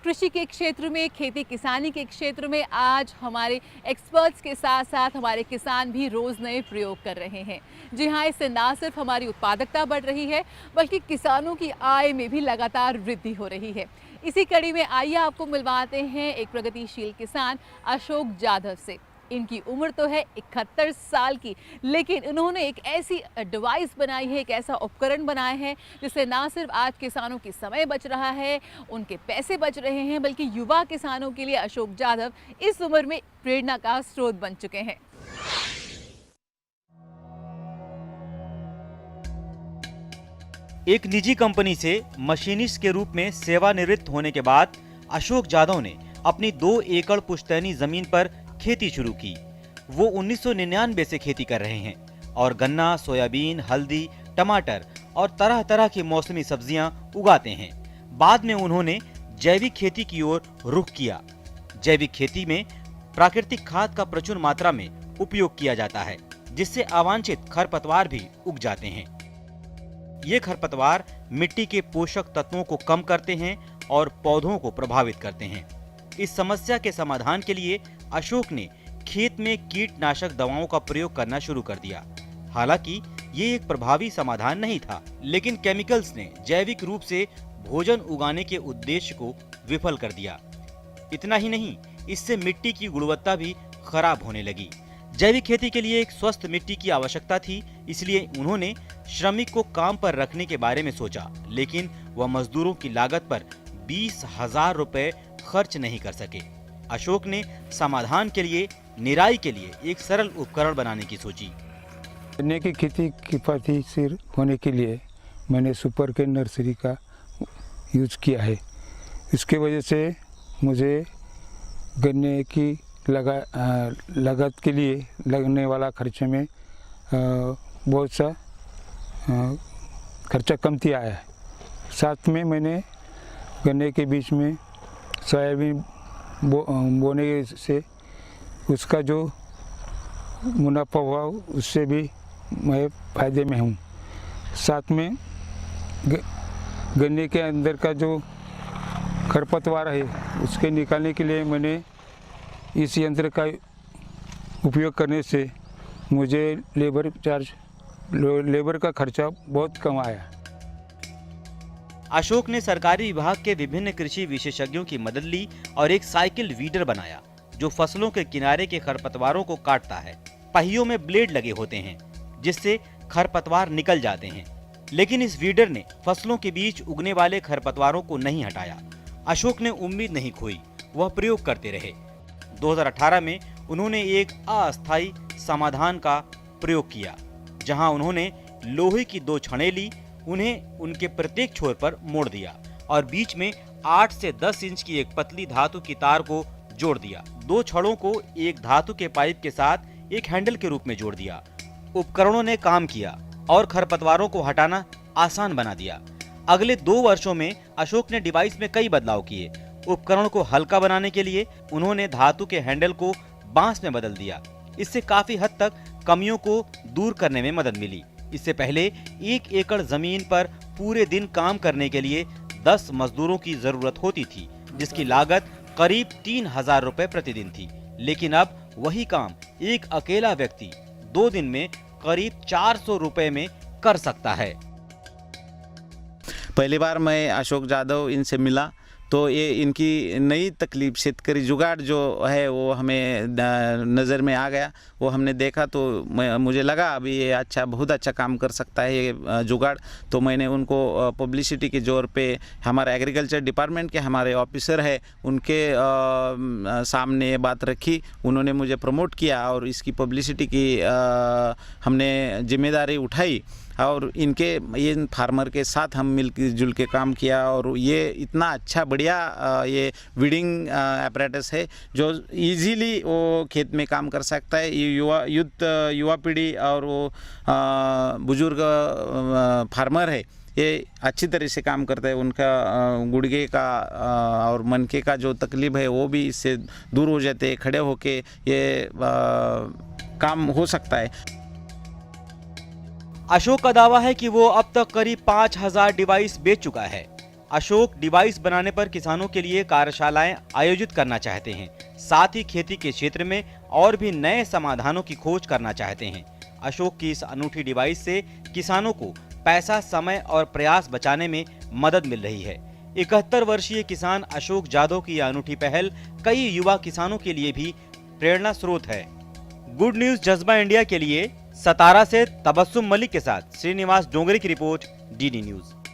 कृषि के क्षेत्र में, खेती किसानी के क्षेत्र में आज हमारे एक्सपर्ट्स के साथ साथ हमारे किसान भी रोज़ नए प्रयोग कर रहे हैं। जी हाँ, इससे ना सिर्फ हमारी उत्पादकता बढ़ रही है बल्कि किसानों की आय में भी लगातार वृद्धि हो रही है। इसी कड़ी में आइए आपको मिलवाते हैं एक प्रगतिशील किसान अशोक जाधव से। इनकी उम्र तो है 71 साल की, लेकिन इन्होंने एक ऐसी डिवाइस बनाई है, एक ऐसा उपकरण बनाया है जिससे ना सिर्फ आज किसानों की समय बच रहा है, उनके पैसे बच रहे हैं, बल्कि युवा किसानों के लिए अशोक जाधव इस उम्र में प्रेरणा का स्रोत बन चुके हैं। एक निजी कंपनी से मशीनिस्ट के रूप में सेवानिवृत्त होने के बाद अशोक जाधव ने अपनी 2 एकड़ पुश्तैनी जमीन पर खेती शुरू की। वो 1999 से खेती कर रहे हैं और गन्ना, सोयाबीन, हल्दी, टमाटर और तरह तरह की मौसमी सब्जियां उगाते हैं। बाद में उन्होंने जैविक खेती की ओर रुख किया। जैविक खेती में प्राकृतिक खाद का प्रचुर मात्रा में उपयोग किया जाता है, जिससे अवांछित खरपतवार भी उग जाते हैं। ये खरपतवार मिट्टी के पोषक तत्वों को कम करते हैं और पौधों को प्रभावित करते हैं। इस समस्या के समाधान के लिए अशोक ने खेत में कीटनाशक दवाओं का प्रयोग करना शुरू कर दिया। हालांकि ये एक प्रभावी समाधान नहीं था, लेकिन केमिकल्स ने जैविक रूप से भोजन उगाने के उद्देश्य को विफल कर दिया। इतना ही नहीं, इससे मिट्टी की गुणवत्ता भी खराब होने लगी। जैविक खेती के लिए एक स्वस्थ मिट्टी की आवश्यकता थी, इसलिए उन्होंने श्रमिक को काम पर रखने के बारे में सोचा, लेकिन वह मजदूरों की लागत पर 20,000 रुपए खर्च नहीं कर सके। अशोक ने समाधान के लिए निराई के लिए एक सरल उपकरण बनाने की सोची। गन्ने की खेती किफायती होने के लिए मैंने सुपर के नर्सरी का यूज किया है। इसके वजह से मुझे गन्ने की लागत के लिए लगने वाला खर्चे में बहुत सा खर्चा कमती आया है। साथ में मैंने गन्ने के बीच में सोयाबीन बोने से उसका जो मुनाफा हुआ उससे भी मैं फ़ायदे में हूँ। साथ में गन्ने के अंदर का जो खरपतवार है उसके निकालने के लिए मैंने इस यंत्र का उपयोग करने से मुझे लेबर का खर्चा बहुत कम आया। अशोक ने सरकारी विभाग के विभिन्न कृषि विशेषज्ञों की मदद ली और एक साइकिल वीडर बनाया जो फसलों के किनारे के खरपतवारों को काटता है। पहियों में ब्लेड लगे होते हैं जिससे खरपतवार निकल जाते हैं, लेकिन इस वीडर ने फसलों के बीच उगने वाले खरपतवारों को नहीं हटाया। अशोक ने उम्मीद नहीं खोई, वह प्रयोग करते रहे। 2018 में उन्होंने एक अस्थायी समाधान का प्रयोग किया, जहां उन्होंने लोहे की 2 छड़ें ली, उन्हें उनके प्रत्येक छोर पर मोड़ दिया और बीच में 8 से 10 इंच की एक पतली धातु की तार को जोड़ दिया। 2 छड़ों को एक धातु के पाइप के साथ एक हैंडल के रूप में जोड़ दिया। उपकरणों ने काम किया और खरपतवारों को हटाना आसान बना दिया। अगले 2 वर्षों में अशोक ने डिवाइस में कई बदलाव किए। उपकरण को हल्का बनाने के लिए उन्होंने धातु के हैंडल को बांस में बदल दिया। इससे काफी हद तक कमियों को दूर करने में मदद मिली। इससे पहले 1 एकड़ जमीन पर पूरे दिन काम करने के लिए 10 मजदूरों की जरूरत होती थी, जिसकी लागत करीब 3,000 रुपए प्रतिदिन थी। लेकिन अब वही काम एक अकेला व्यक्ति 2 दिन में करीब 400 रुपए में कर सकता है। पहली बार मैं अशोक जाधव इनसे मिला तो ये इनकी नई तकलीफ शेतकरी जुगाड़ जो है वो हमें नज़र में आ गया। वो हमने देखा तो मुझे लगा अभी ये बहुत अच्छा काम कर सकता है ये जुगाड़। तो मैंने उनको पब्लिसिटी के जोर पे हमारे एग्रीकल्चर डिपार्टमेंट के हमारे ऑफिसर है उनके सामने ये बात रखी। उन्होंने मुझे प्रमोट किया और इसकी पब्लिसिटी की हमने जिम्मेदारी उठाई और इन फार्मर के साथ हम मिलजुल के काम किया और ये इतना अच्छा बढ़िया ये वीडिंग apparatus है जो इजीली वो खेत में काम कर सकता है। युवा पीढ़ी और वो बुजुर्ग फार्मर है ये अच्छी तरह से काम करता है। उनका गुड़गे का और मनके का जो तकलीफ है वो भी इससे दूर हो जाते हैं। खड़े होके ये काम हो सकता है। अशोक का दावा है कि वो अब तक करीब 5,000 डिवाइस बेच चुका है। अशोक डिवाइस बनाने पर किसानों के लिए कार्यशालाएं आयोजित करना चाहते हैं। साथ ही खेती के क्षेत्र में और भी नए समाधानों की खोज करना चाहते हैं। अशोक की इस अनूठी डिवाइस से किसानों को पैसा, समय और प्रयास बचाने में मदद मिल रही है। 71 वर्षीय किसान अशोक जाधव की यह अनूठी पहल कई युवा किसानों के लिए भी प्रेरणा स्रोत है। गुड न्यूज जज्बा इंडिया के लिए सतारा से तबस्सुम मलिक के साथ श्रीनिवास डोंगरे की रिपोर्ट, डीडी न्यूज।